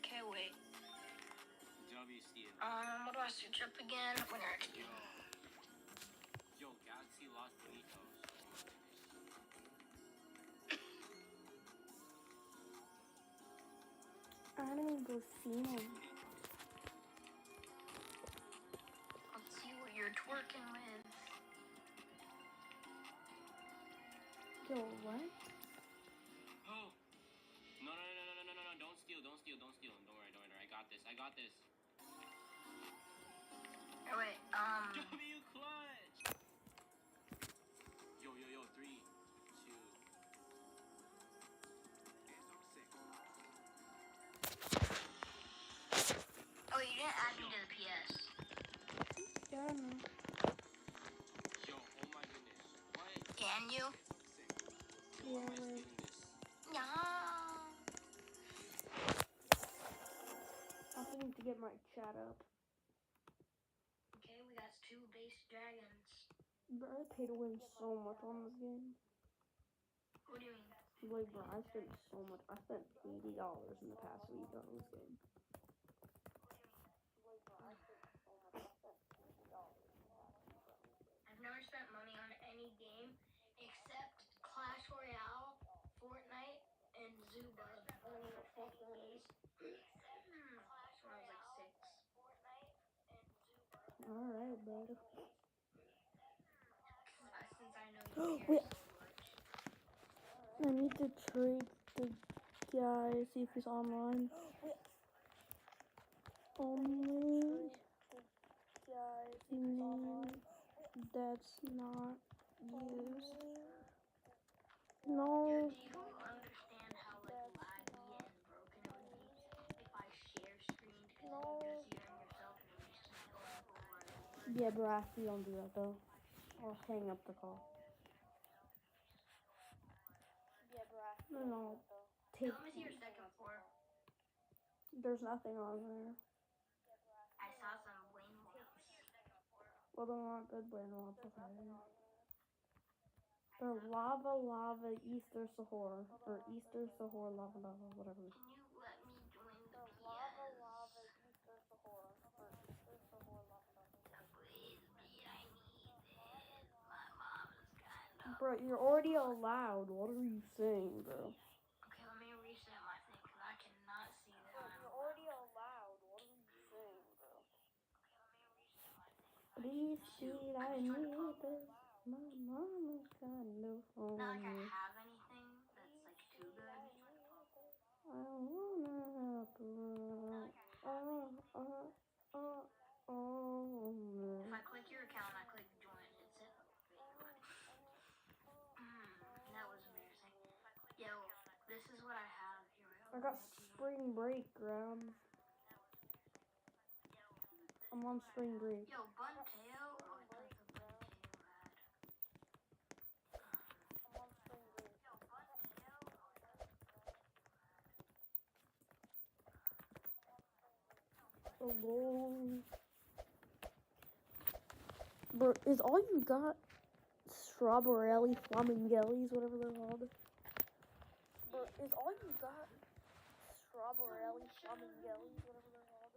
Okay, wait. W Steel. What do I search up again? Winner XP. Yo, Galaxy Los Bonitos. I don't even go see him. Let's see what you're twerking with. Yo, what? Oh. No. Don't steal. Don't worry. I got this. Oh, wait, W clutch. Yo. 3, 2. Oh, you didn't add me to the PS. Yeah, I don't know. Yo, oh my goodness. What? Can you? Yo, why am I stealing this? Yeah. I also need to get my chat up. Okay, we got 2 base dragons. Bro, I pay to win so much on this game. What do you mean? Like, bro, I spent so much. I spent $80 in the past week on this game. I've never spent money on any game except Clash Royale, Fortnite, and Zuba. I don't know what the fuck that is. When I was like 6. Alright, bro. Since I know you care Wait. so much. I need to trade the guy, see if he's online. Only name that's not used. No. Do you understand how like laggy and broken it would be if I share screen because you just hearing yourself and you're just going over? Yeah, bro, actually don't do that though. I'll hang up the call. No. Take. Let me see your second floor. There's nothing on there. I saw some wing walls. Well, they're not good win They're lava, Easter Sahor. Or Easter Sahor, lava, whatever. Can you let me join the PS? Please, I need it. My mom is kind of... Bro, you're already allowed. What are you saying, bro? Okay, let me reset my thing because I cannot see that. You're already allowed. What are you saying, bro? Please see, I need this. My mama's kind of Not like I hungry. have anything that's like too good. I wanna help her. If I click your account, I click join. It's it. That was embarrassing. Yo, this is what I have here. I got spring break, Graham. I'm on spring break. Yo, Bunteo. Oh, I played the Bunteo ad. I'm on spring break. Yo, Bunteo. Hello. Bro, is all you got strawberry flamingellis, whatever they're called? Bro, is all you got strawberry flamingellis, whatever they're called?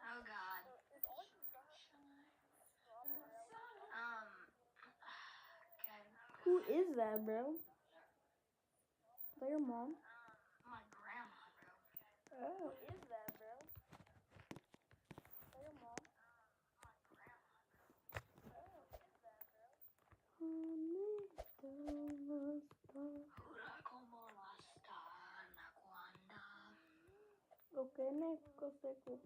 Oh God. Okay. Who is that, bro? Is that your mom? My grandma, bro. Oh. Who is that, bro? Is that your mom? My grandma, bro. Jura como hasta Nacuanda. Okay, neko seko.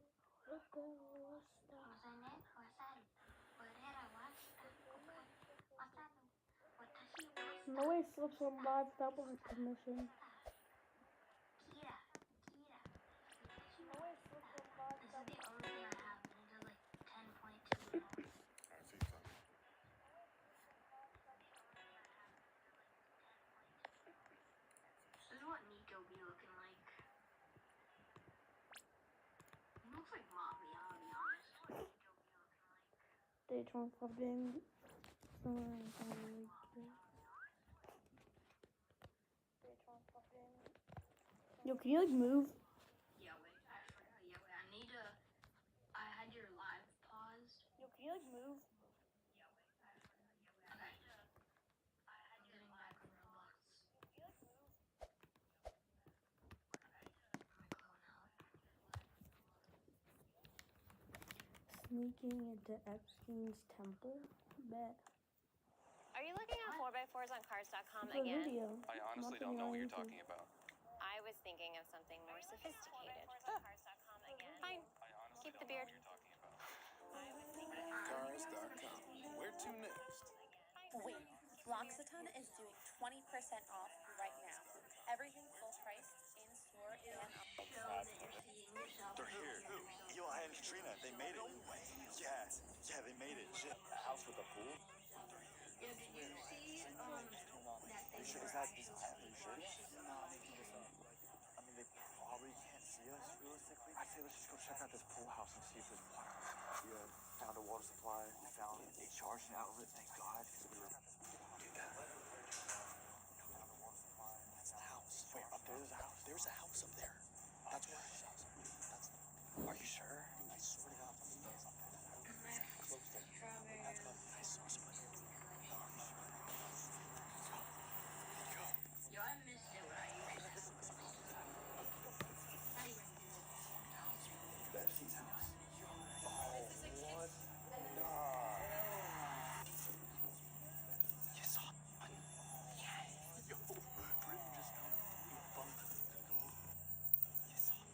No way slips on live without my permission. Kira. This is the only thing I have, and it does like 10.2 mil. This is what Nico be looking like. He looks like Mommy, I'll be honest. They don't fucking. Yo, can you like move? Yeah, wait, I you like move? Getting back on Roblox. Sneaking into Epstein's temple? Bet. Are you looking at 4x4s on cars.com It's a again? video. I honestly Nothing don't know on what you're YouTube. talking about. I was thinking of something more sophisticated. Fine. I honestly Keep the don't know beard. what you're talking about. Cars.com. Where to next? Wait, L'Occitane is doing 20% off right now. Everything full price, in store, and on. Show that you're seeing yourself. They're here. Who? Eli and Katrina. They made it. No way. Yeah, they made it. Shit. A house with a pool? Did you see that they Is that design? Are you sure? No, I'm making this up. I mean, they probably can't see us realistically. I'd say let's just go check out this pool house and see if there's water. Yeah, found a water supply. We found a charging outlet. Thank God, because we were. Dude, that. Found a water supply. That's the house. Wait, up there's a house. There's a house up there. That's where his house is. Are you sure? I swear to God, it's up there. Close there. strawberry? That's what I saw someone. Go. Yo, I missed it when I used to have not even good. Epstein's house. Oh, what? Nah. You saw it? Yeah. Yo, Britain just found a bunk to go. You saw it?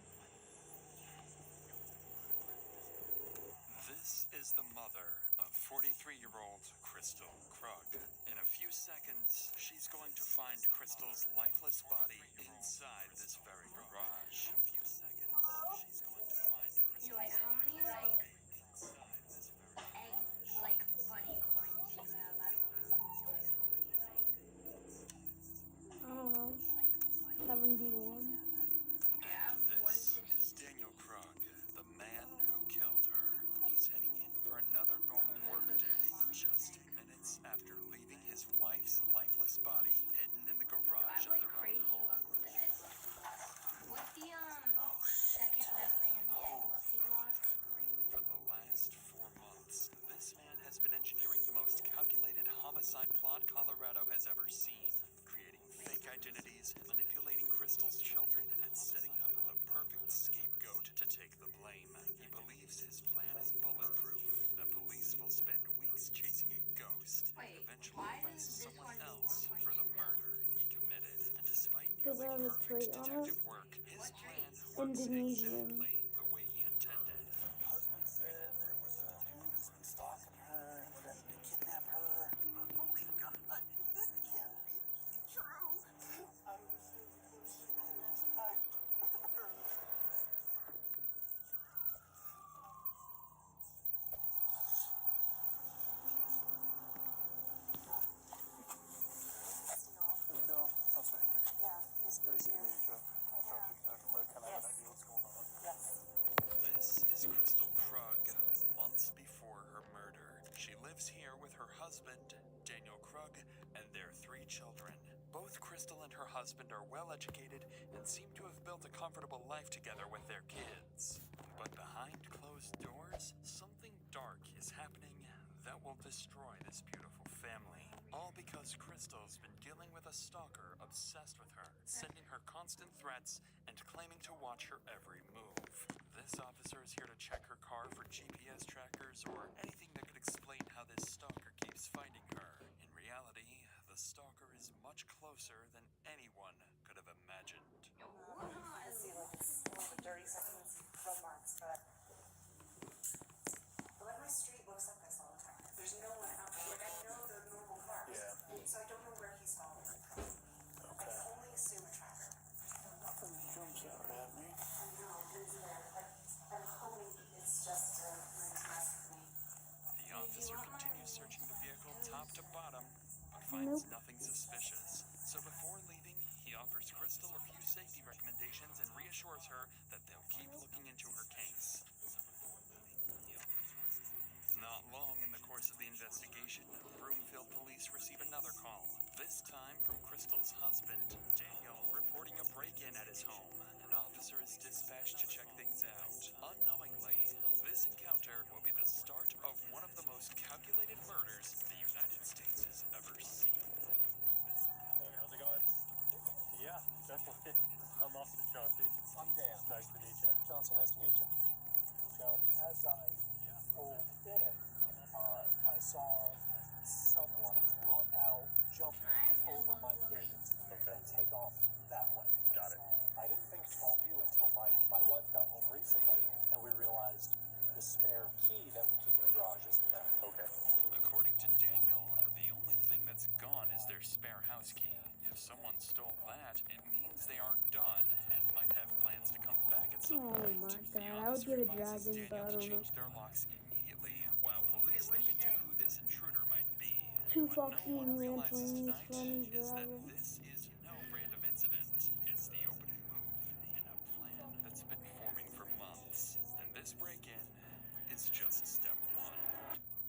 This is the mother of 43-year-old Crystal Krug. In a few seconds, she's going to find Crystal's lifeless body inside this very garage. A few seconds, she's going to find Yo, Crystal's wait, how many like inside this very egg like bunny coins do you have? I don't know. I don't know. 71. Yeah, I have This 160. is Daniel Krug, the man who killed her. He's heading in for another normal workday, just minutes after leaving his wife's lifeless body hidden in the Yo, I garage have of like their own crazy home. luck with the egg lucky lock. What's the second best thing in the egg lucky lock? For the last 4 months, this man has been engineering the most calculated homicide plot Colorado has ever seen, creating fake identities, manipulating Crystal's children, and setting up the perfect scapegoat to take the blame. He believes his plan is bulletproof, that police will spend weeks chasing a ghost, Wait, and eventually why arrest does this someone one do else for the 1.2 murder he committed. And despite Does it nearly have his trait perfect on it? detective work, his What plan trait? works Indonesian. exactly the way he intended. Husband said there was a dude who's been stalking her and threatening to kidnap her. Oh my God, this can't be true. I was No, I'll surrender. Yeah, this Very means good to you. meet you. I kind of have an idea what's going on. Yes. This is Crystal Krug, months before her murder. She lives here with her husband, Daniel Krug, and their 3 children. Both Crystal and her husband are well educated and seem to have built a comfortable life together with their kids. But behind closed doors, something dark is happening that will destroy this beautiful family. All because Crystal's been dealing with a stalker obsessed with her, sending her constant threats and claiming to watch her every move. This officer is here to check her car for GPS trackers or anything that could explain how this stalker keeps finding her. In reality, the stalker is much closer than anyone could have imagined. I see like it's a little bit dirty, so I can see red marks, but like my street looks like this all the time. There's no one out there. Like I know the normal cars. Yeah. So I don't know where he's following them from. I can only assume a tracker. Nothing jumps out at me. I know, it's there. I'm hoping it's just a mess for me. The officer continues searching the vehicle top to bottom, but finds nothing suspicious. So before leaving, he offers Crystal a few safety recommendations and reassures her that they'll keep looking into her case. Not long in the course of the investigation, Broomfield police receive another call. This time from Crystal's husband, Daniel, reporting a break-in at his home. An officer is dispatched to check things out. Unknowingly, this encounter will be the start of one of the most Nice to meet you. Johnson, nice to meet you. So, as I pulled in, I saw someone run out, jump over my gate, and take off that way. Got it. I didn't think to call you until my wife got home recently, and we realized the spare key that we keep in the garage isn't there. Okay. According to Daniel, the only thing that's gone is their spare house key. If someone stole that, it means they aren't done and might have plans to come back at some Oh point. my The god, I would officer get a advises dragon, but I Daniel to don't know. change their locks immediately, while police look into who this intruder might be. Two What foxy no one and realizes lanterns tonight running is that dragon. this is no random incident. It's the opening move in a plan that's been forming for months. And this break-in is just step one.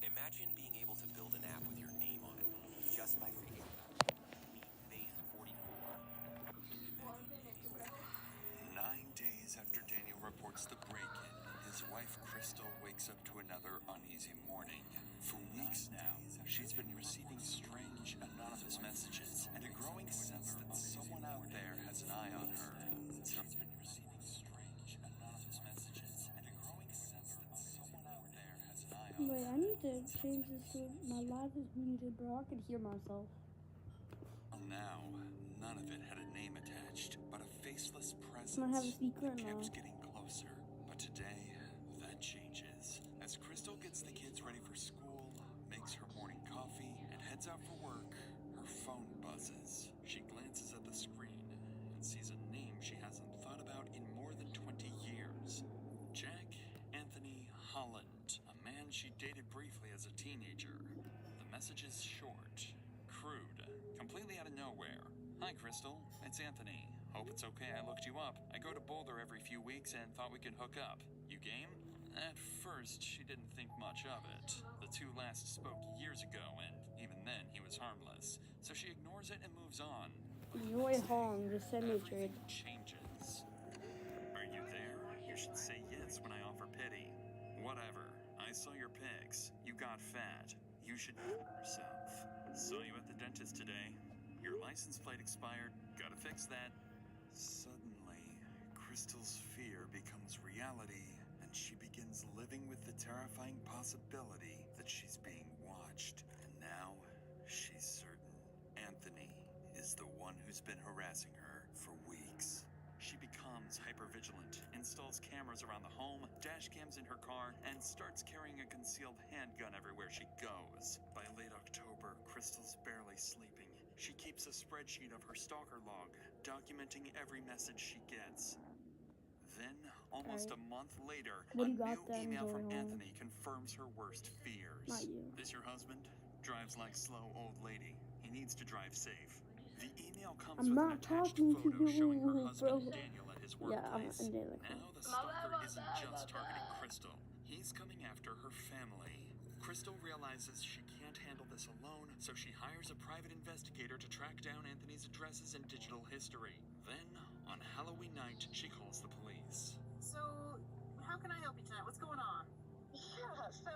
Imagine being able to build an app with your name on it, just by thinking about it. Meet Base 44. 9 days after Daniel reports the break-in, his wife Crystal wakes up to another uneasy morning. For weeks now, she's been receiving strange, anonymous messages and a growing sense that someone out there has an eye on her. She's been receiving strange, anonymous messages and a growing sense that someone out there has an eye on her. Wait, I need to change this so my live is muted, bro. I can hear myself. Now, none of it had a name attached, but a faceless presence I have a secret that now. kept getting closer. But today, that changes. As Crystal gets the kids ready for school, makes her morning coffee, and heads out for work, her phone buzzes. She glances at the screen and sees a name she hasn't thought about in more than 20 years. Jack Anthony Holland, a man she dated briefly as a teenager. The message is short, crude, completely out of nowhere. Hi, Crystal. It's Anthony. Hope it's okay I looked you up. I go to Boulder every few weeks and thought we could hook up. You game? At first, she didn't think much of it. The two last spoke years ago, and even then, he was harmless. So she ignores it and moves on. Roy Hong just sent me a trade. Everything changes. Are you there? You should say yes when I offer pity. Whatever. I saw your pics. You got fat. You should yourself. Saw you at the dentist today. Your license plate expired. Gotta fix that. Suddenly, Crystal's fear becomes reality, and she begins living with the terrifying possibility that she's being watched. And now, she's certain Anthony is the one who's been harassing her for weeks. She becomes hypervigilant, installs cameras around the home, dash cams in her car, and starts carrying a concealed handgun everywhere she goes. By late October, Crystal's barely sleeping. She keeps a spreadsheet of her stalker log, documenting every message she gets. Then, almost a month later, What a do you got new then, email from Zoe Hong? Anthony confirms her worst fears. Not you. This your husband? Drives like slow old lady. He needs to drive safe. The email comes I'm with not an attached talking to photo showing her you, husband bro. Daniel at his Yeah, I'm workplace. in there. Now the stalker isn't just targeting Crystal. He's coming after her family. Crystal realizes she can't handle this alone, so she hires a private investigator to track down Anthony's addresses and digital history. Then, on Halloween night, she calls the police. So, how can I help you tonight? What's going on? Yeah, so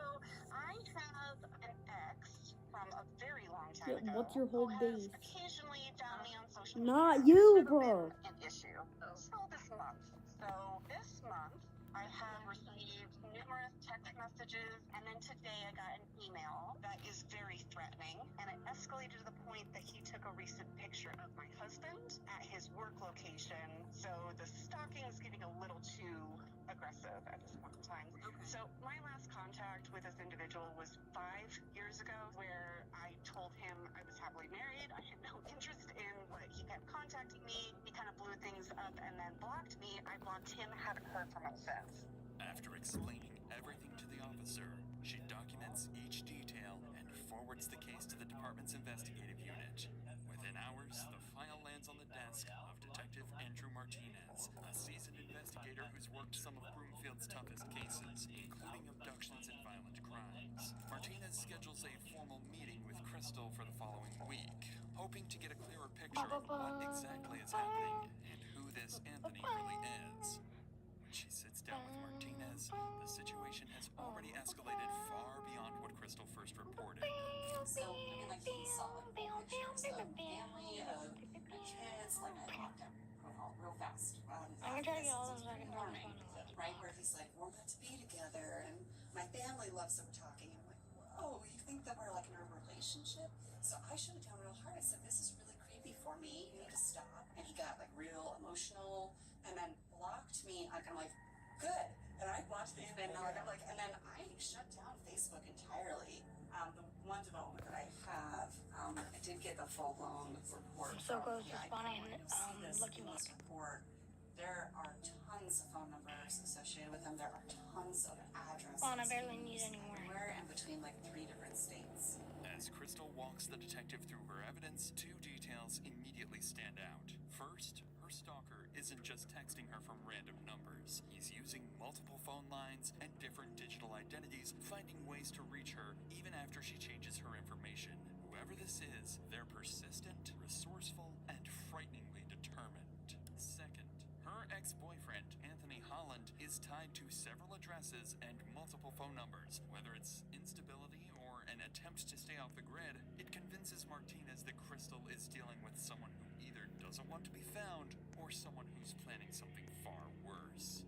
I have an ex from a very long time ago. What's your whole who base? has occasionally found me on social Not media. you, It's never bro. been an issue. So this month. I have received numerous text messages, and then today I got an email that is very threatening, and it escalated to the point that he took a recent picture of my husband at his work location. So the stalking is getting a little too aggressive at this point in time. Okay. So my last contact with this individual was 5 years ago, where I told him I was happily married. I had no interest in what he kept contacting me. He kind of blew things up and then blocked me. I blocked him, haven't heard from him since. After explaining everything to the officer, she documents each detail and forwards the case to the department's investigative unit. Within hours, the file lands on the desk of Detective Andrew Martinez, a seasoned investigator who's worked some of Broomfield's toughest cases, including abductions and violent crimes. Martinez schedules a formal meeting with Crystal for the following week, hoping to get a clearer picture of what exactly is happening and who this Anthony really is. When she sits down with Martinez, the situation has already escalated far beyond what Crystal first reported. So, I mean, like, he saw, like, pictures of family, of kids, like, I locked him real fast. I'm gonna try to get all those back in time. he's like, we're meant to be together, and my family loves that we're talking. And I'm like, whoa, you think that we're like in a relationship? So I shut it down real hard. I said, this is really creepy for me. You need to stop. And he got like real emotional and then blocked me. I'm like, good. And I blocked him, and I'm like, and then I shut down Facebook entirely. The one development that I have, I did get the full-blown report. I'm so from close to spawning Lucky Block. report. There are tons of phone numbers associated with them. There are tons of addresses. Oh, and I barely need any more. We're in between like 3 different states. As Crystal walks the detective through her evidence, 2 details immediately stand out. First, her stalker isn't just texting her from random numbers. He's using multiple phone lines and different digital identities, finding ways to reach her even after she changes her information. Whoever this is, they're persistent, resourceful, and frighteningly determined. Second, her ex-boyfriend, Anthony Holland, is tied to several addresses and multiple phone numbers. Whether it's instability or an attempt to stay off the grid, it convinces Martinez that Crystal is dealing with someone who either doesn't want to be found or someone who's planning something far worse.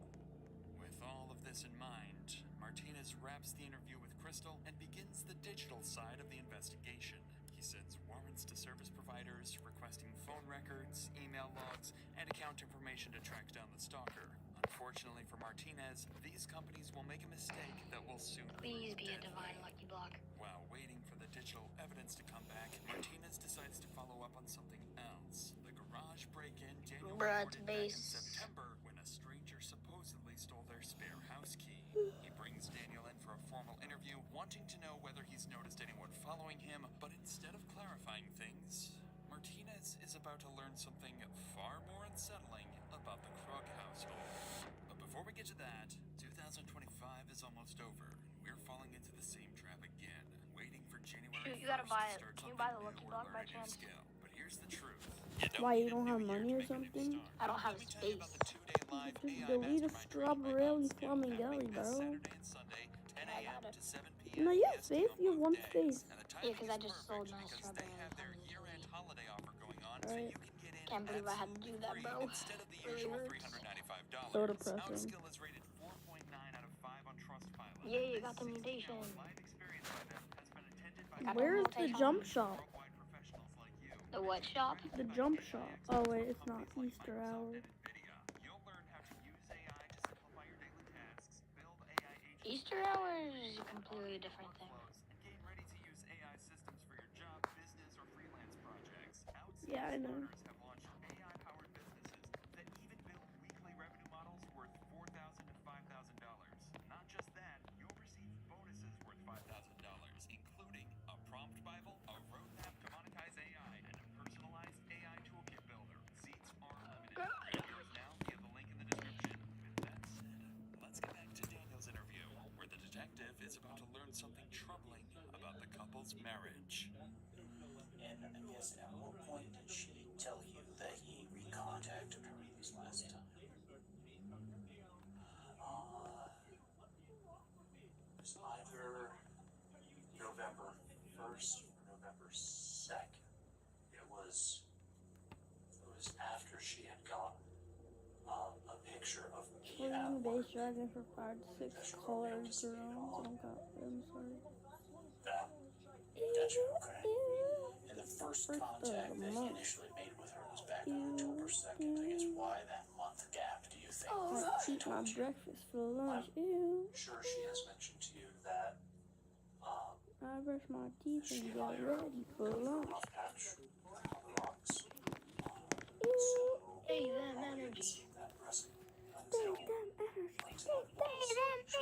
With all of this in mind, Martinez wraps the interview with Crystal and begins the digital side of the investigation. He sends warrants to service providers, requesting phone records, email logs, and account information to track down the stalker. Unfortunately for Martinez, these companies will make a mistake that will soon Please prove be a deadly. divine Lucky Block. While waiting for the digital evidence to come back, Martinez decides to follow up on something else. The garage break-in Daniel Bruh, it's reported back in base. September when a stranger supposedly stole their spare house key. He brings Daniel in for a formal interview, wanting to know whether he's noticed anyone following him, but instead of clarifying things, Martinez is about to learn something far more unsettling about the Krug household. But before we get to that, 2025 is almost over, and we're falling into the same trap again, waiting for January Shoot, you gotta 1st buy to it. start Can you something buy the new Lucky or Block learn by a new chance? skill. But here's the truth. Why, you need a don't new have year money to or make a new something? start. I don't have Let me tell you about space. the 2-day live Just AI delete a mastermind training by strawberry Bounce New flaming happening jelly, this bro. Saturday and Sunday, 10 I a.m. got it. to 7 p.m. No, you have EST space. on You have both one days. space. And the Yeah, timing because is I just sold perfect my because they strawberry have their lemon year-end jelly. holiday offer going on, so Right. you can get in Can't believe I had to do absolutely that, free bro. instead of the Really usual hurts. $395. So Our depressing. skill is rated 4.9 out of 5 on Trustpilot. Yeah, you This got the 16-hour mutation. live experience by them has been attended by Got the Where is the mutation. jump shop? worldwide professionals like you. The what shop? The jump shop. Oh wait, it's not Easter hours. You'll learn how to use AI to simplify your daily tasks, build AI agents, Easter hours is a completely different thing. and get ready to use AI systems for your job, business, or freelance projects. Yeah, I know. Learners have launched AI-powered businesses that even build weekly revenue models worth $4,000 to $5,000. Not just that, you'll receive bonuses worth $5,000, including a prompt Bible, a roadmap to monetize AI, and a personalized AI toolkit builder. Seats are limited. Yours now via the link in the description. With that said, let's get back to Daniel's interview, where the detective is about to learn something troubling about the couple's marriage. And I guess at what point did she tell you that he recontacted her this last time? It was either November 1st or November 2nd. It was after she had gotten a picture of me at Playing work. base dragon for 5 to 6 colored drones. I'm sorry. That gotcha, okay. And the first contact that he month. initially made with her was back on October 2nd. I guess why that month gap, do you think? I She eat my told you? breakfast for lunch. Ew. Sure she has mentioned to you that I brush my teeth she and and I get are ready for going through a lunch. rough patch on the rocks. Hey, them energy. That pressing until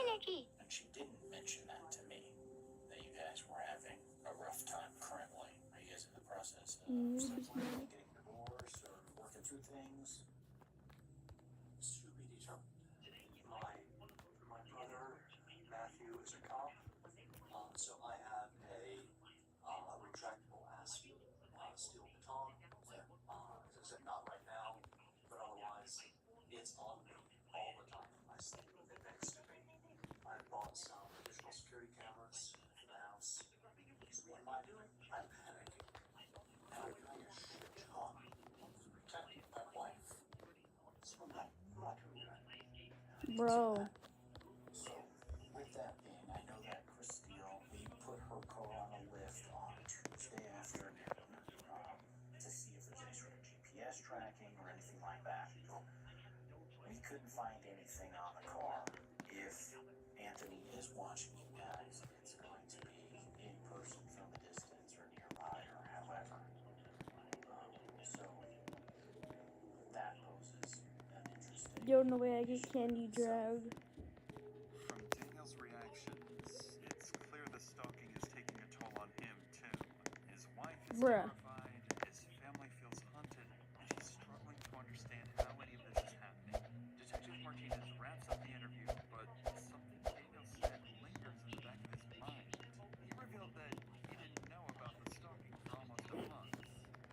energy. and she didn't mention that to me, that you guys were having a rough time currently. Are you guys in the process of getting divorced or working through things? To be determined. My brother Matthew is a cop, so I have a retractable steel baton. As I said, not right now, but otherwise, it's on me all the time. I sleep with it next to me. I bought some additional security cameras for the house. So what am I doing? I'm panicking. And I'm doing a shit job of protecting my wife. So I'm not doing that. Bro, couldn't find anything on the car. If Anthony is watching you guys, it's going to be in person from a distance or nearby or however. So that poses an interesting. Yo, no way I get candy dragged. From Daniel's reactions, it's clear the stalking is taking a toll on him, too. His wife is terrified, his family feels haunted, and she's struggling to understand how any of this is happening. Detective Martinez wraps up the interview, but something Daniel said lingers in the back of his mind. He revealed that he didn't know about the stalking for almost a month.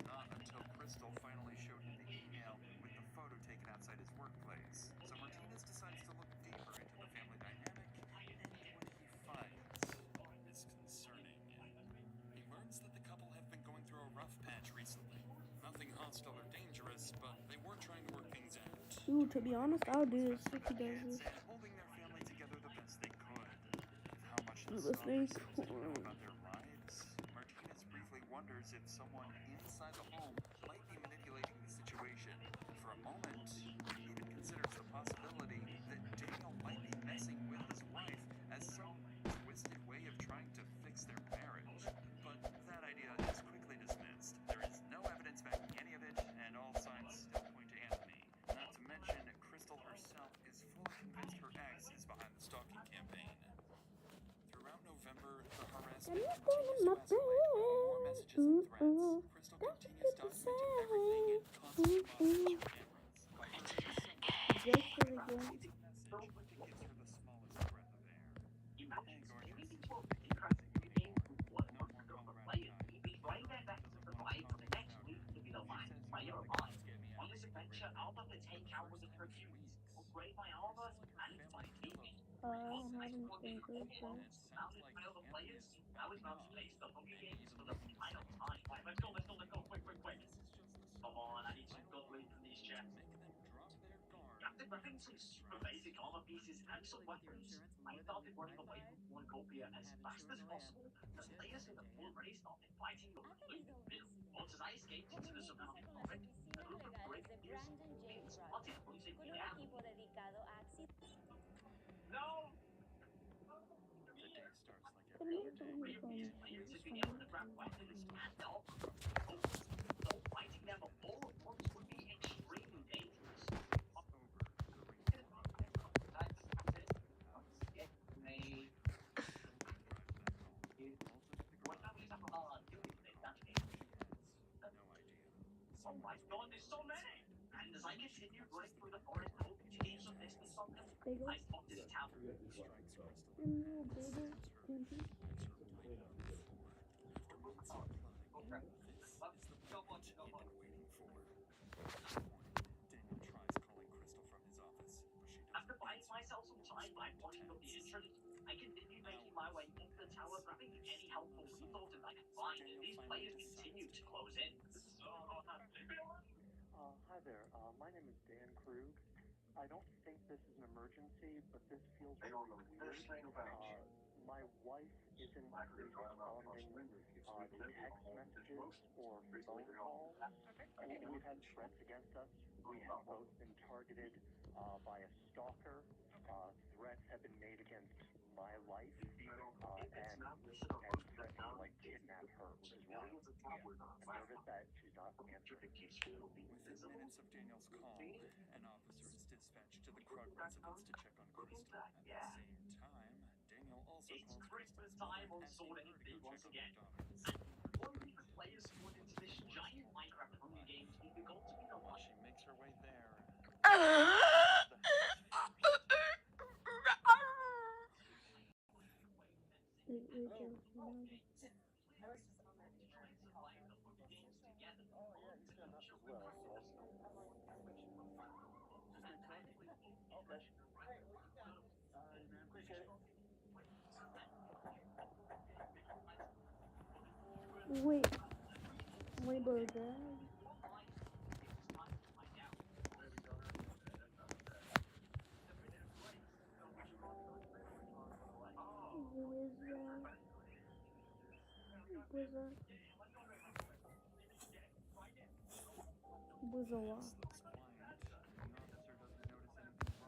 Not until Crystal finally showed him the email with the photo taken outside his workplace. So Martinez decides to look deeper into the family dynamic, and what he finds is concerning. He learns that the couple have been going through a rough patch recently. Nothing hostile or dangerous, but they were trying to work things out. Ooh, to be honest, I'll do this if he does this. And holding their family together the best they could. With how much the The stalker snake. seems to know about their lives, Martinez briefly wonders if someone inside the home might be manipulating the situation. For a moment, he even considers the possibility that Daniel might be messing with his wife as some twisted way of trying to fix their marriage. But that idea is quickly dismissed. There is no evidence backing any of it, and all signs still point to Anthony. Not to mention, Crystal herself is fully convinced her ex is behind the stalking campaign. Throughout November, the harassment continues to escalate. More messages and threats. Crystal continues documenting everything and constantly monitors her cameras. By her Just for the game. message that gives her the smallest breath of air. Hey, gorgeous. Thank you for making it easy anymore. No more Colorado time. Doesn't want to talk to me without her. He says you really can't get me out of this red for the first time in weeks. Crystal and her family do look I haven't been good and for. it sounds like Anthony is backing off and maybe even looking to settle things. This is just the start. Finally, to make them drop their guard when Christmas strikes. Actually, with your insurance, more than my pride, you have insured no amp. Insured no amp. Anthony is all racing. Comunique con las oficinas legales de Brandon J. Crugg, con un equipo dedicado a accidentes. The day starts like Can every I other make day. the one from Daniel wakes up from wondering why Crystal is driving her husband. bagel? And little bagel. Candy. Hi there. My name is Dan Krug. I don't think this is an emergency, but this feels really weird. My wife isn't responding to text messages or phone calls. We've had threats against us. We have both been targeted by a stalker. Threats have been made against my life and threatening to kidnap her, which is why I'm nervous that she's not answering. Within minutes of Daniel's call, an officer is dispatched to the Krug residence to check on Crystal. At the same time, Daniel also calls Crystal's mother, asking her to go check on their daughters. While she makes her way there, Wait. Rainbow drag. Who is that? Bozoa. Looks quiet. An officer doesn't notice anything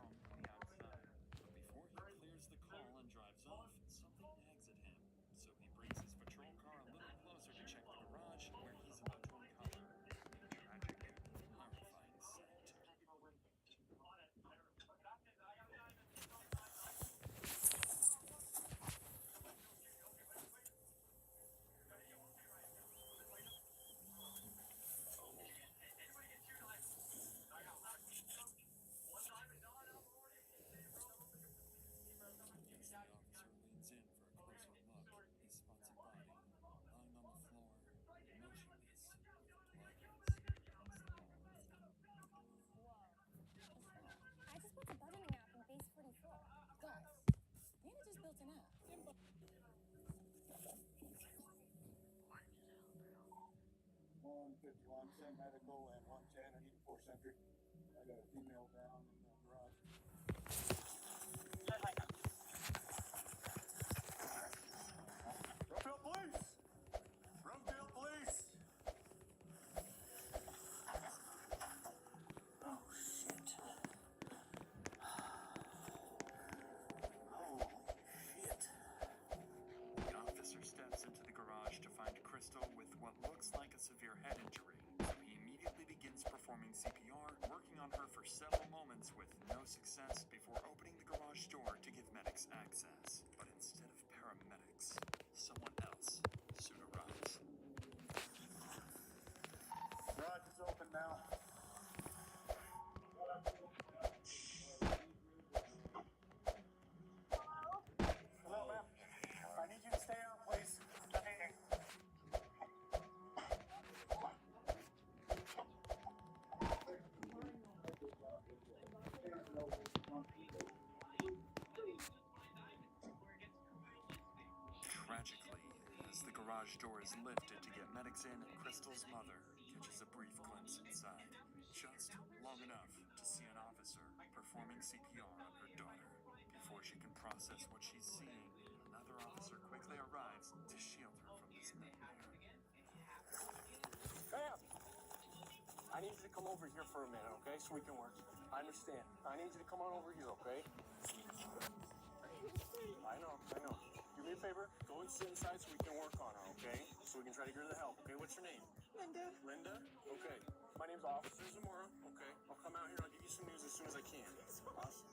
Once the garage door is lifted to get medics in, Crystal's mother catches a brief glimpse inside. Just long enough to see an officer performing CPR on her daughter. Before she can process what she's seeing, another officer quickly arrives to shield her from this nightmare. Cam! I need you to come over here for a minute, okay? So we can work. I understand. I need you to come on over here, okay? I know. Do me a favor. Go and sit inside so we can work on her, okay? So we can try to get her the help, okay? What's your name? Linda. Linda? Okay. My name's Officer Zamora, okay? I'll come out here and I'll give you some news as soon as I can. Awesome.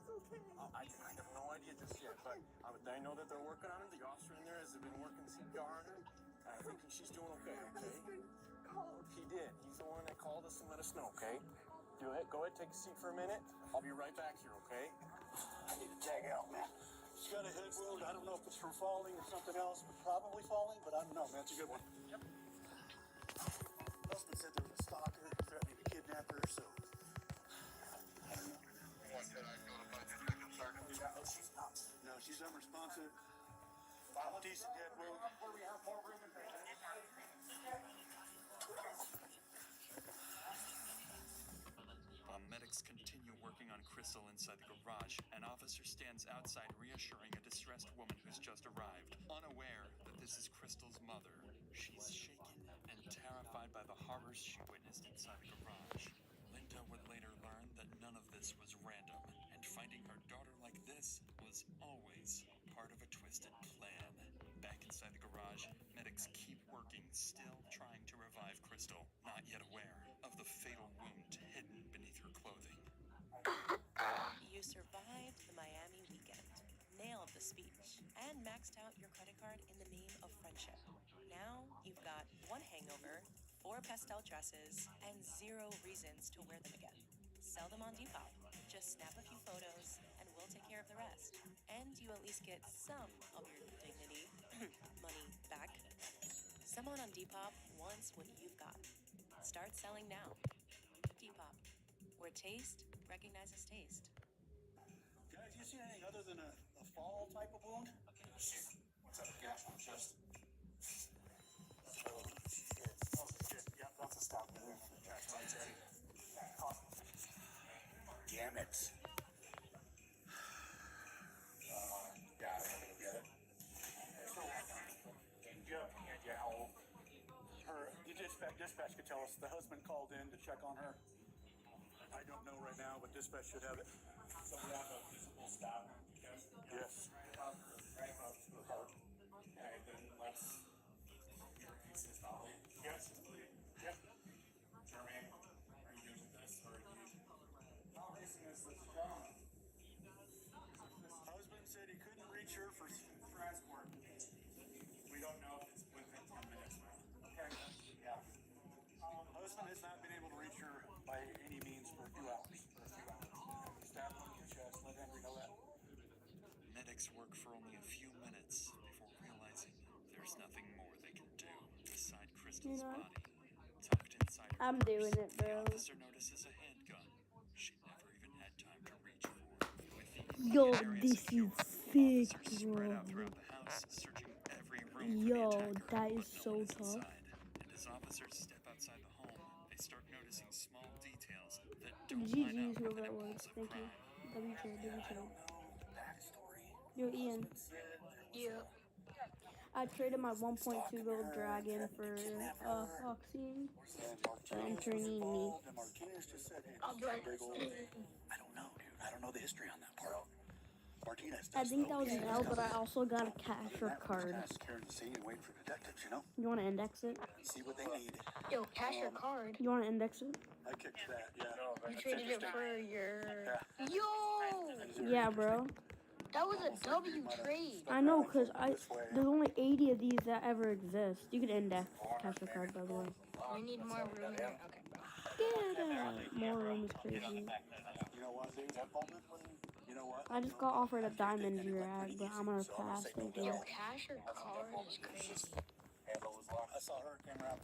I have no idea just yet, but I know that they're working on her. The officer in there has been working CPR on her. And I think she's doing okay, okay? He did. He's the one that called us and let us know, okay? Go ahead, take a seat for a minute. I'll be right back here, okay? I need to tag out, man. She's got a head wound. I don't know if it's from falling or something else, but probably falling, but I don't know, man. It's a good one. Yep. Husband said there was a stalker threatening to kidnap her, so I don't know. No, she's not. No, she's unresponsive. Decent head wound. While medics continue working on Crystal inside the garage, an officer stands outside reassuring a distressed woman who's just arrived, unaware that this is Crystal's mother. She's shaken and terrified by the horrors she witnessed inside the garage. Linda would later learn that none of this was random, and finding her daughter like this was always part of a twisted plan. Back inside the garage, medics keep working, still trying to revive Crystal, not yet aware of the fatal wound hidden beneath her clothing. You survived the Miami weekend, nailed the speech, and maxed out your credit card in the name of friendship. Now you've got one hangover, 4 pastel dresses, and 0 reasons to wear them again. Sell them on Depop. Just snap a few photos, and we'll take care of the rest. And you at least get some of your dignity, money back. Someone on Depop wants what you've got. Start selling now. Depop, where taste recognizes taste. Guys, you see anything other than a fall type of wound? What's up, gash on chest? Oh, shit. Yep, that's a stop there. Damn it. Yeah, I think we'll get it. So, the dispatch could tell us the husband called in to check on her. I don't know right now, but dispatch should have it. So we have a visible stab wound, yes? Yes. Right above the heart. Okay, then let's your pieces probably. Yes. Yep. Jermaine, are you good with this or are you? How recent is this from? Husband said he couldn't reach her for Transport. We don't know if it's within 10 minutes now. Okay. Yeah. husband has not been able to reach her by any means for a few hours. Stab her in the chest. Let Henry know that. Medics work for only a few minutes before realizing there's nothing more they can do beside Crystal's body. Tucked inside her I'm purse, doing it, bro. the officer notices a handgun she never even had time to reach for. With the Yo, area this secure, is sick, officers spread out bro. throughout the house, searching every room for Yo, the attacker, that is but no so one is tough. inside. And as officers step outside the home, they start noticing small details that don't line GG's, up with whoever an that was. impulsive Thank you. crime. WTO. Backstory. Yo, Ian. Yeah. I traded my 1.2 gold dragon for Foxy and Trini. Martinez just said, hey, I'll drive. I don't know, dude. I don't know the history on that part. Martinez does, I think that though. was an L, but I also got a casher card. Carrying the scene and waiting for detectives, you know? You want to index it? See what they need. Yo, cash your card. You want to index it? I kicked that, yeah. You traded it for your. Yeah. Yo! Yeah, bro. That was a W trade. I know, because there's only 80 of these that ever exist. You can index casher card, by the way. We need more room there. Okay. More room is crazy. You know what, dude? You know what? I just got offered a diamond drag, but I'm gonna pass. Thank you. Yo, cash your card is crazy. I saw her came around.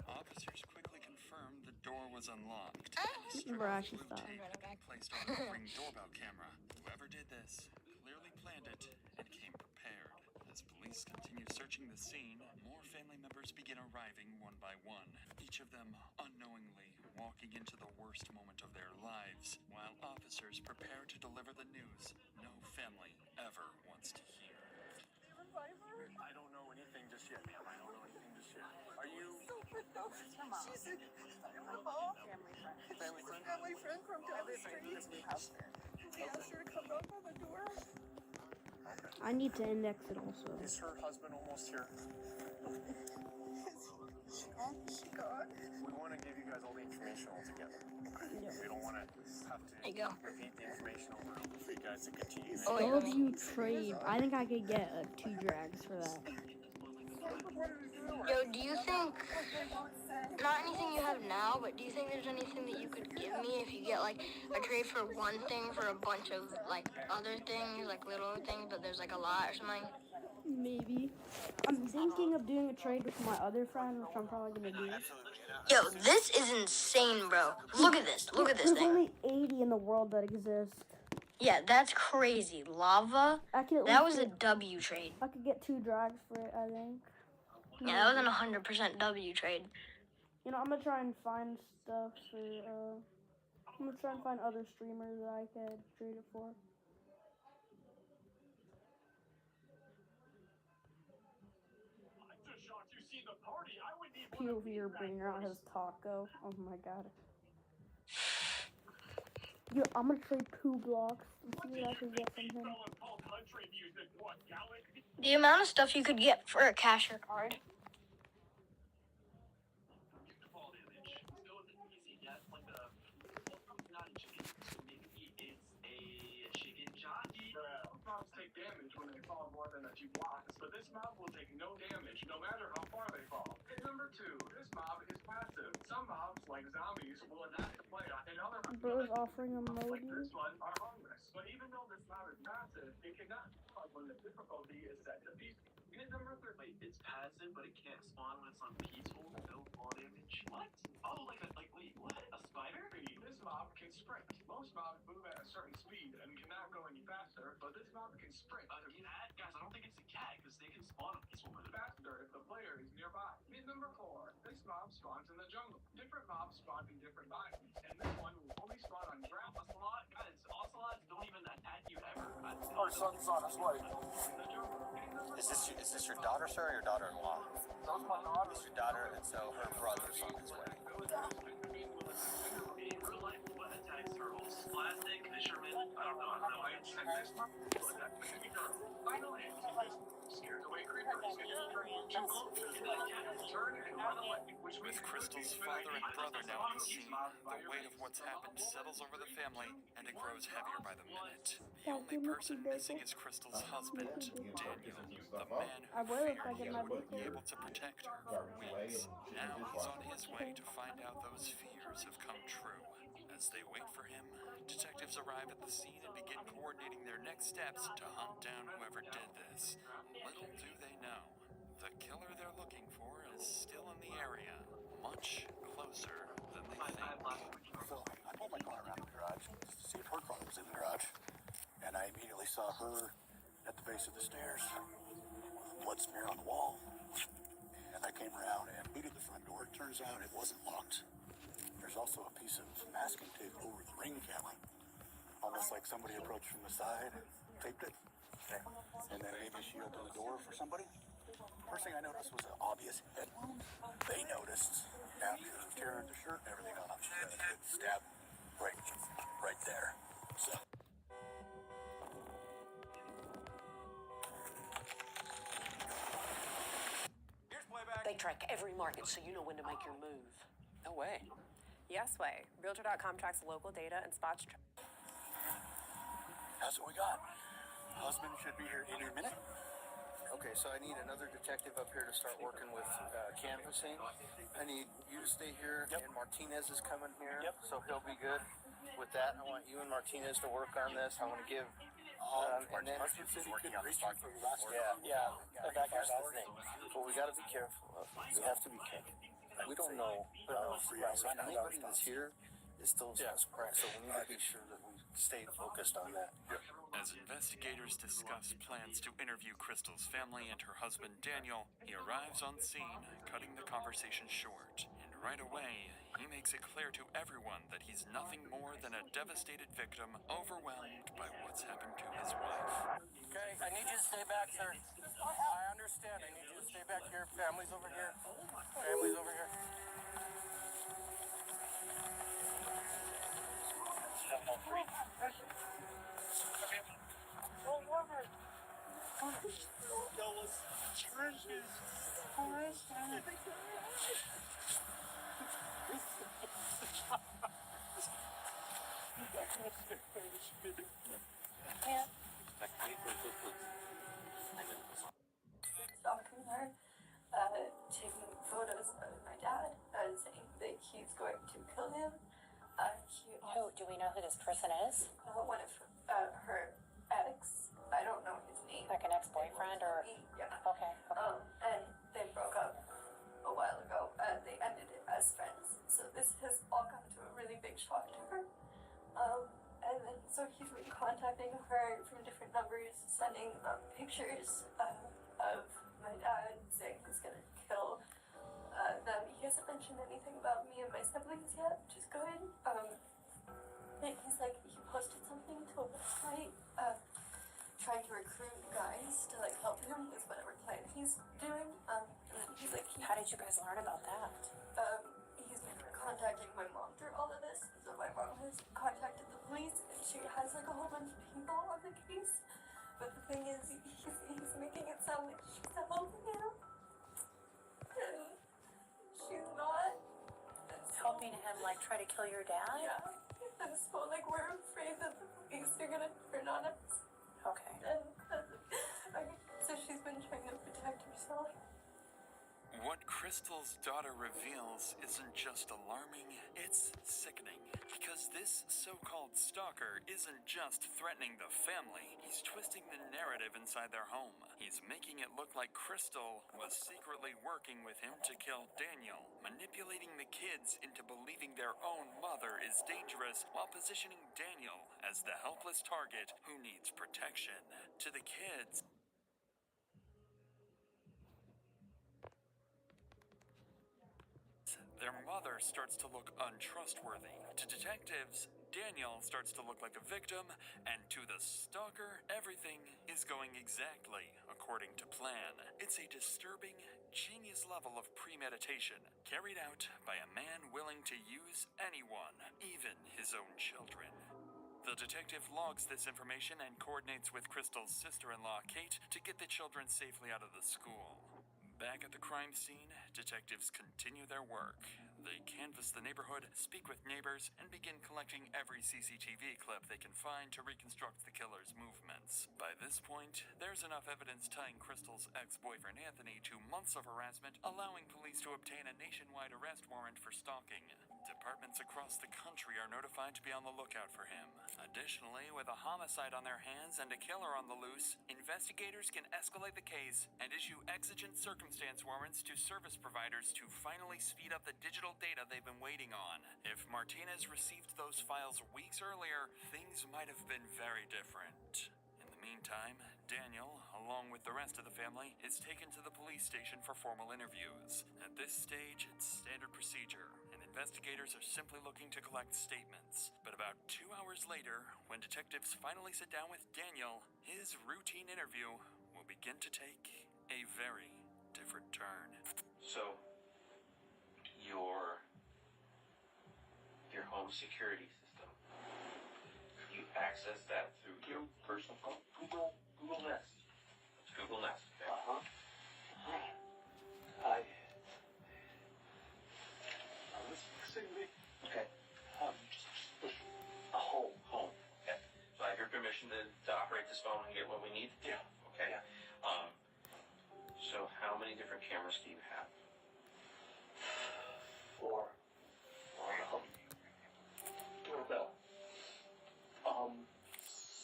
Officers quickly confirmed the door was unlocked. Bruh, she Blue stopped. tape placed on the Ring doorbell camera. Whoever did this clearly planned it and came prepared. As police police continue searching the scene, more family members begin arriving one by one, each of them unknowingly walking into the worst moment of their lives, while officers prepare to deliver the news no family ever wants to hear. I don't know anything just yet, ma'am. I don't know anything just yet. Are you... She's a family friend. Family friend from down the street. We asked her to come knock on the door. I need to index it also. Is her husband almost here? She gone. We want to give you guys all the information all together. Yeah. We don't want to have There you go. to repeat the information over and over for you guys to continue. Oh, wait, Told you trade. I think I could get 2 drags for that. Yo, do you think, not anything you have now, but do you think there's anything that you could give me if you get like a trade for one thing for a bunch of like other things, like little things, but there's like a lot or something? Maybe. I'm thinking of doing a trade with my other friend, which I'm probably gonna do. Yo, this is insane, bro. Look at this. Look at this There's thing. only 80 in the world that exist. Yeah, that's crazy. Lava. I could at That least was a get, W trade. I could get 2 drags for it, I think. Yeah, that was an 100% W trade. You know, I'm gonna try and find stuff for, I'm gonna try and find other streamers that I could trade it for. P over here bringing out his taco. Oh my god. Yo, I'm gonna trade poo blocks and see what I can get from him. The amount of stuff you could get for a cashier card. Take damage when they fall more than a few blocks, but this mob will take no damage no matter how far they fall. And number 2, this mob is passive. Some mobs, like zombies, will adapt to play, and other Bro's offering like emojis. this one are harmless. But even though this mob is passive, it cannot spawn when the difficulty is set to peaceful. Unit number 3. Wait, it's passive, but it can't spawn when it's on peaceful. No fall damage. What? Oh, wait, what? A spider? This mob can sprint. Most mobs move at a certain speed and cannot go any faster, but this mob can sprint. A cat? Guys, I don't think it's a cat, because they can spawn on peaceful mode. Faster if the player is nearby. Myth number 4. This mob spawns in the jungle. Different mobs spawn in different biomes, and this one will only spawn on ground. Ocelot? Guys, ocelots don't even attack you ever. Our son's on his way. Is this your daughter, sir, or your daughter-in-law? That's my daughter. It's your daughter, and so her brother's on his way. In real life, what attacks turtles? Plastic, fishermen? I don't know. Finally, scares away creepers. Turn and run away, which With Crystal's father and brother now on the scene, the weight of what's happened settles over the family, and it grows heavier by the minute. The only person missing is Crystal's husband, Daniel, the man who feared he wouldn't be able to protect her for weeks. Now he's on his way to find out those fears have come true. As they wait for him, detectives arrive at the scene and begin coordinating their next steps to hunt down whoever did this. Little do they know, the killer they're looking for is still in the area, much closer than they think. So I pulled my car around the garage just to see if her car was in the garage. And I immediately saw her at the base of the stairs with a blood smear on the wall. And I came around and booted the front door. It turns out it wasn't locked. There's also a piece of masking tape over the ring camera. Almost like somebody approached from the side and taped it. And then maybe she opened the door for somebody. First thing I noticed was an obvious head wound. They noticed after tearing the shirt and everything off. She had a good stab right there. So. They track every market so you know when to make your move. No way. Yes way. Realtor.com tracks local data and spots. That's what we got. Husband should be here any minute. Okay, so I need another detective up here to start working with canvassing. I need you to stay here, and Martinez is coming here, so he'll be good with that. I want you and Martinez to work on this. I want to give. And then, Husband said he couldn't reach you for the last yeah, that guy's listening. But we got to be careful. We have to be careful. We don't know. Right, so anybody that's here it still says prank. So we need to be sure that we stay focused on that. As investigators discuss plans to interview Crystal's family and her husband Daniel, he arrives on scene, cutting the conversation short. And right away, he makes it clear to everyone that he's nothing more than a devastated victim, overwhelmed by what's happened to his wife. Okay, I need you to stay back, sir. I understand. I need you to stay back here. Family's over here. Family's over here. Stalking her, taking photos of my dad, saying that he's going to kill him. Do we know who this person is? One of her ex. I don't know his name. Like an ex-boyfriend or? Yeah. Okay. And they broke up a while ago. They ended it as friends. So this has all come to a really big shock to her. And then so he's been contacting her from different numbers, sending pictures of my dad, saying he's gonna kill them. He hasn't mentioned anything about me and my siblings yet, which is good. He's like, he posted something to a website, trying to recruit guys to like help him with whatever plan he's doing. And he's like, How did you guys learn about that? He's been contacting my mom through all of this. So my mom has contacted the police, and she has like a whole bunch of people on the case. But the thing is, he's making it sound like she's helping him, and she's not. Helping him like try to kill your dad? Yeah. And so like we're afraid that the police are gonna turn on us. Okay. And so she's been trying to protect herself. What Crystal's daughter reveals isn't just alarming, it's sickening. Because this so-called stalker isn't just threatening the family, he's twisting the narrative inside their home. He's making it look like Crystal was secretly working with him to kill Daniel, manipulating the kids into believing their own mother is dangerous while positioning Daniel as the helpless target who needs protection. To the kids, their mother starts to look untrustworthy. To detectives, Daniel starts to look like a victim, and to the stalker, everything is going exactly according to plan. It's a disturbing, genius level of premeditation, carried out by a man willing to use anyone, even his own children. The detective logs this information and coordinates with Crystal's sister-in-law, Kate, to get the children safely out of the school. Back at the crime scene, detectives continue their work. They canvass the neighborhood, speak with neighbors, and begin collecting every CCTV clip they can find to reconstruct the killer's movements. By this point, there's enough evidence tying Crystal's ex-boyfriend Anthony to months of harassment, allowing police to obtain a nationwide arrest warrant for stalking. Departments across the country are notified to be on the lookout for him. Additionally, with a homicide on their hands and a killer on the loose, investigators can escalate the case and issue exigent circumstance warrants to service providers to finally speed up the digital data they've been waiting on. If Martinez received those files weeks earlier, things might have been very different. In the meantime, Daniel, along with the rest of the family, is taken to the police station for formal interviews. At this stage, it's standard procedure, and investigators are simply looking to collect statements. But about 2 hours later, when detectives finally sit down with Daniel, his routine interview will begin to take a very different turn. So, your home security system, you access that through your personal phone? Google Nest. It's Google Nest. Okay. Okay. Home. Okay. So I have your permission to operate this phone and get what we need? Yeah. Okay. Yeah. So how many different cameras do you have? 4. Doorbell.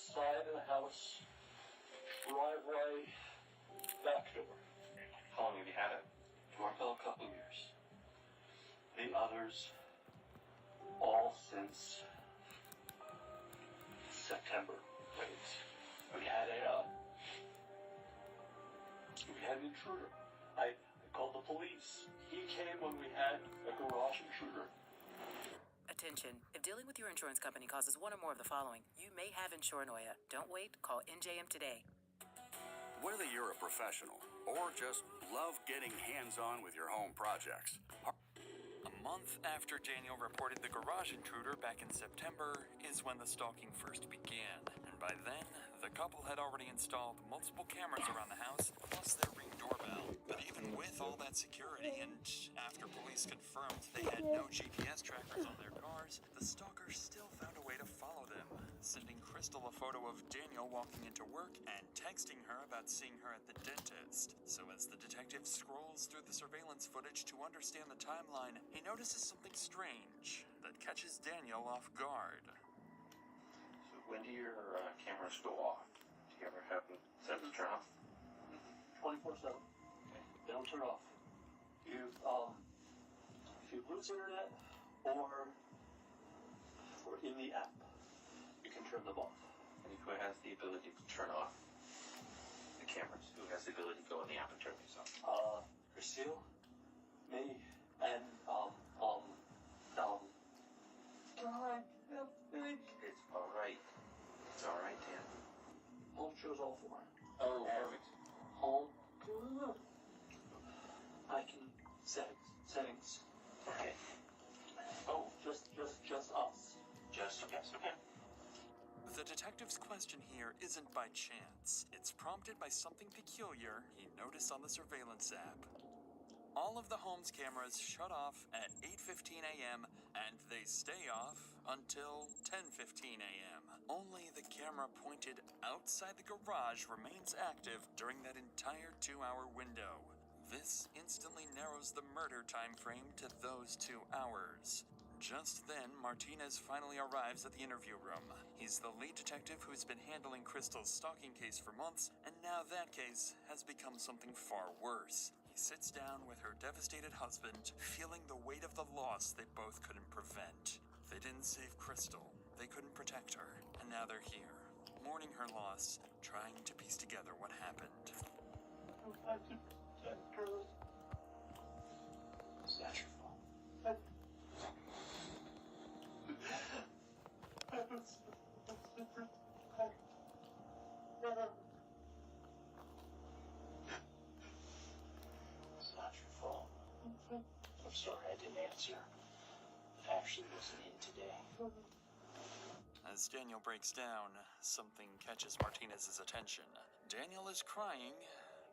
Side of the house, driveway, back door. How long have you had it? Doorbell, a couple years. The others, all since September. Wait, we had an intruder. I called the police. He came when we had a garage intruder. Attention, if dealing with your insurance company causes one or more of the following, you may have insuranoia. Don't wait, call NJM today. Whether you're a professional or just love getting hands-on with your home projects. A month after Daniel reported the garage intruder back in September is when the stalking first began. And by then, the couple had already installed multiple cameras around the house, plus their Ring doorbell. But even with all that security and after police confirmed they had no GPS trackers on their cars, the stalkers still found a way to follow them, sending Crystal a photo of Daniel walking into work and texting her about seeing her at the dentist. So as the detective scrolls through the surveillance footage to understand the timeline, he notices something strange that catches Daniel off guard. So when do your cameras go off? Do you ever have them set to turn off? 24/7. They don't turn off. If you lose internet or in the app, you can turn them off. And who has the ability to turn off the cameras? Who has the ability to go in the app and turn these off? Lucille, me, and It's alright. It's alright, Dan. Home shows all four. Oh, perfect. Home. I can settings. Okay. Oh, Just us. just yes, okay. The detective's question here isn't by chance. It's prompted by something peculiar he noticed on the surveillance app. All of the home's cameras shut off at 8:15 a.m. and they stay off until 10:15 a.m. Only the camera pointed outside the garage remains active during that entire 2-hour window. This instantly narrows the murder time frame to those 2 hours. Just then, Martinez finally arrives at the interview room. He's the lead detective who's been handling Crystal's stalking case for months, and now that case has become something far worse. He sits down with her devastated husband, feeling the weight of the loss they both couldn't prevent. They didn't save Crystal, they couldn't protect her, and now they're here, mourning her loss, trying to piece together what happened. It's not your fault. It's not your fault. I'm sorry I didn't answer. It actually wasn't in today. As Daniel breaks down, something catches Martinez's attention. Daniel is crying,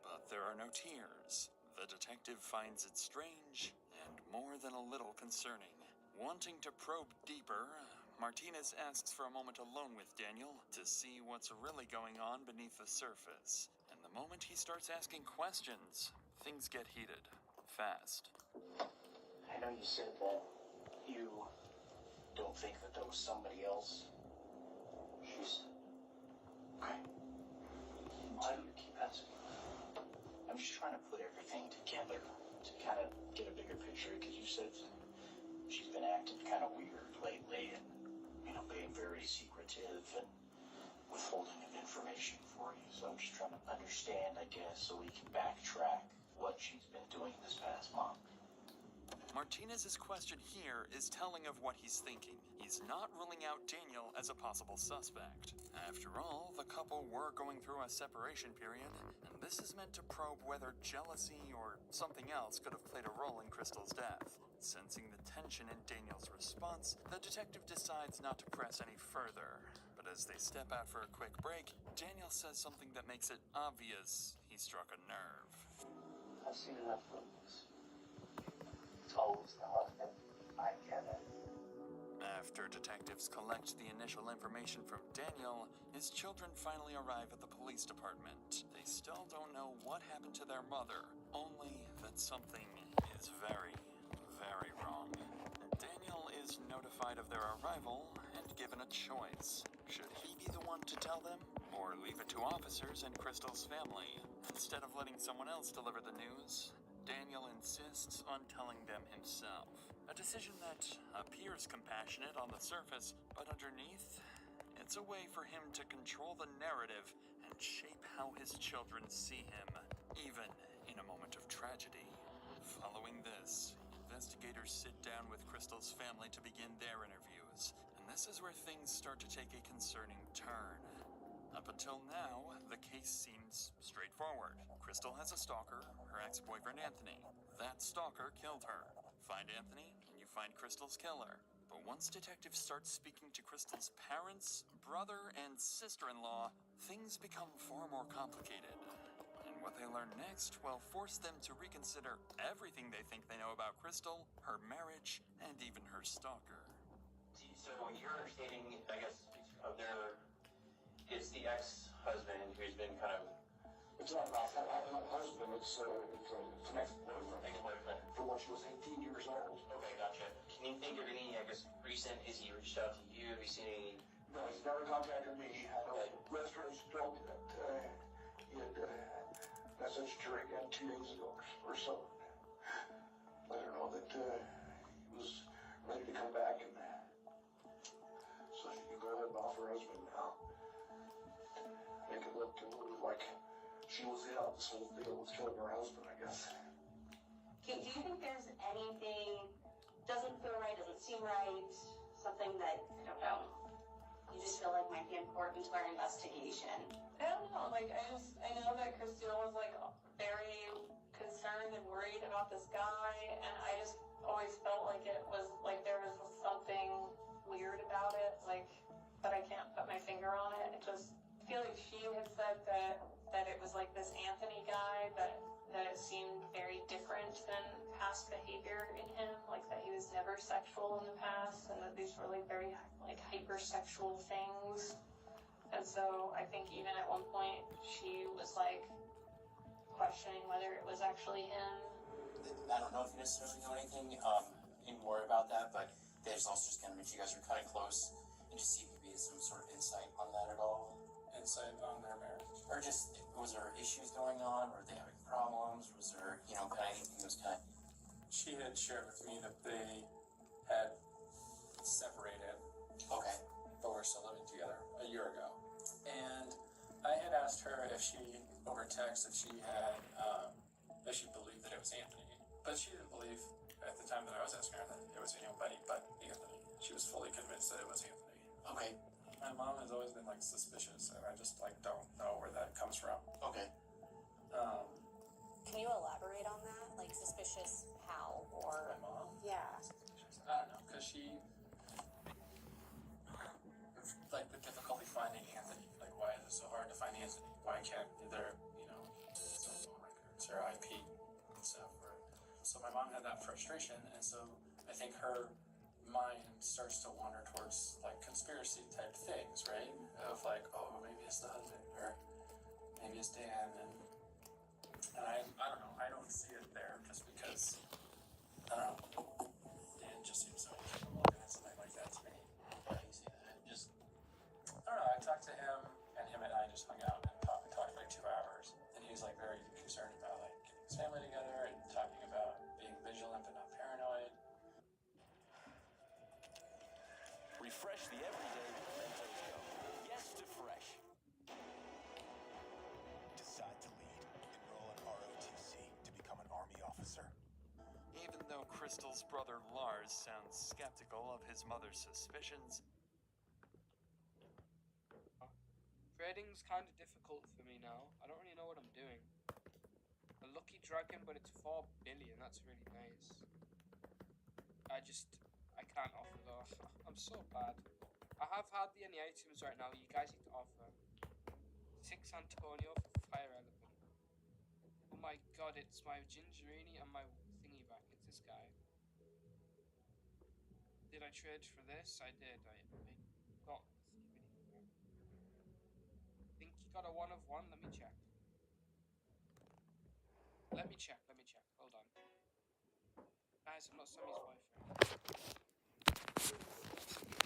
but there are no tears. The detective finds it strange and more than a little concerning. Wanting to probe deeper, Martinez asks for a moment alone with Daniel to see what's really going on beneath the surface. And the moment he starts asking questions, things get heated. Fast. I know you said that you don't think that there was somebody else. Okay. Why do you keep asking? I'm just trying to put everything together to kind of get a bigger picture, because you said she's been acting kind of weird lately and, being very secretive and withholding of information for you. So I'm just trying to understand, I guess, so we can backtrack what she's been doing this past month. Martinez's question here is telling of what he's thinking. He's not ruling out Daniel as a possible suspect. After all, the couple were going through a separation period, and this is meant to probe whether jealousy or something else could have played a role in Crystal's death. Sensing the tension in Daniel's response, the detective decides not to press any further. But as they step out for a quick break, Daniel says something that makes it obvious he struck a nerve. I've seen enough movies. It's always the husband. I get it. After detectives collect the initial information from Daniel, his children finally arrive at the police department. They still don't know what happened to their mother, only that something is very, very wrong. Daniel is notified of their arrival and given a choice. Should he be the one to tell them, or leave it to officers and Crystal's family? Instead of letting someone else deliver the news, Daniel insists on telling them himself. A decision that appears compassionate on the surface, but underneath, it's a way for him to control the narrative and shape how his children see him, even in a moment of tragedy. Following this, investigators sit down with Crystal's family to begin their interviews, and this is where things start to take a concerning turn. Up until now, the case seems straightforward. Crystal has a stalker, her ex-boyfriend Anthony. That stalker killed her. Find Anthony, and you find Crystal's killer. But once detectives start speaking to Crystal's parents, brother, and sister-in-law, things become far more complicated. And what they learn next will force them to reconsider everything they think they know about Crystal, her marriage, and even her stalker. So your understanding, I guess, of it's the ex-husband who's been kind of... It's not about that husband, it's an ex-boyfriend. Ex-boyfriend. From when she was 18 years old. Okay, gotcha. Can you think of any, I guess, recent, has he reached out to you? Have you seen any... No, he's never contacted me. I restaurants told me that he had messaged her again 2 days ago or so. Let her know that he was ready to come back, and so she can go ahead and offer her husband now. Make it look a little like she was in on this whole deal with killing her husband, I guess. Do you think there's anything doesn't feel right, doesn't seem right, something that, I don't know, you just feel like might be important to our investigation? I don't know, like, I know that Christina was, like, very concerned and worried about this guy, and I just always felt like it was, like, there was something weird about it, like, but I can't put my finger on it. It just, I feel like she had said that it was, like, this Anthony guy, that it seemed very different than past behavior in him, like that he was never sexual in the past, and that these were like very like hypersexual things. And so I think even at one point she was like questioning whether it was actually him. I don't know if you necessarily know anything more about that, but they just also just kind of mentioned you guys are kind of close, and just see if maybe some sort of insight on that at all. Insight on their marriage. Or just, was there issues going on? Were they having problems? Was there, kind of anything that was kind of... She had shared with me that they had separated. Okay. But were still living together a year ago. And I had asked her if she, over text, if she had, that she believed that it was Anthony. But she didn't believe, at the time that I was asking her, that it was anybody but Anthony. She was fully convinced that it was Anthony. Okay. My mom has always been, like, suspicious, and I just, like, don't know where that comes from. Okay. Can you elaborate on that? Like, suspicious how, or... My mom? Yeah. I don't know, because she... Like, the difficulty finding Anthony. Like, why is it so hard to find Anthony? Why can't there, cell phone records or IP and stuff? So my mom had that frustration, and so I think her mind starts to wander towards, like, conspiracy type things, right? Of, like, oh, maybe it's the husband, or maybe it's Dan, and I don't know, I don't see it there just because, I don't know, Dan just seems so capable of doing something like that to me. Why do you see that? Just, I don't know, I talked to him, and him and I just hung out and talked for like 2 hours, and he was like very concerned about like getting his family together and talking about being vigilant but not paranoid. Refresh the everyday with Mentos Go. Yes to fresh. Decide to lead. Enroll in ROTC to become an Army officer. Even though Crystal's brother Lars sounds skeptical of his mother's suspicions, trading's kind of difficult for me now. I don't really know what I'm doing. A lucky dragon, but it's 4 billion. That's really nice. I can't offer though. I'm so bad. I have hardly any items right now. You guys need to offer 6 Antonio for fire element. Oh my god, it's my Gingerini and my thingy back. It's this guy. Did I trade for this? I did. I got Skibidi. Think you got a 1 of 1? Let me check. Let me check. Hold on. Guys, I'm not Sammy's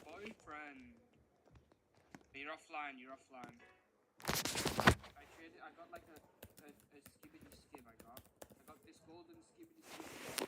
boyfriend. You're offline. I got like a skibbity skib I got this golden skibbity skib.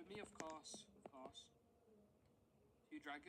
Me, of course. Two dragons.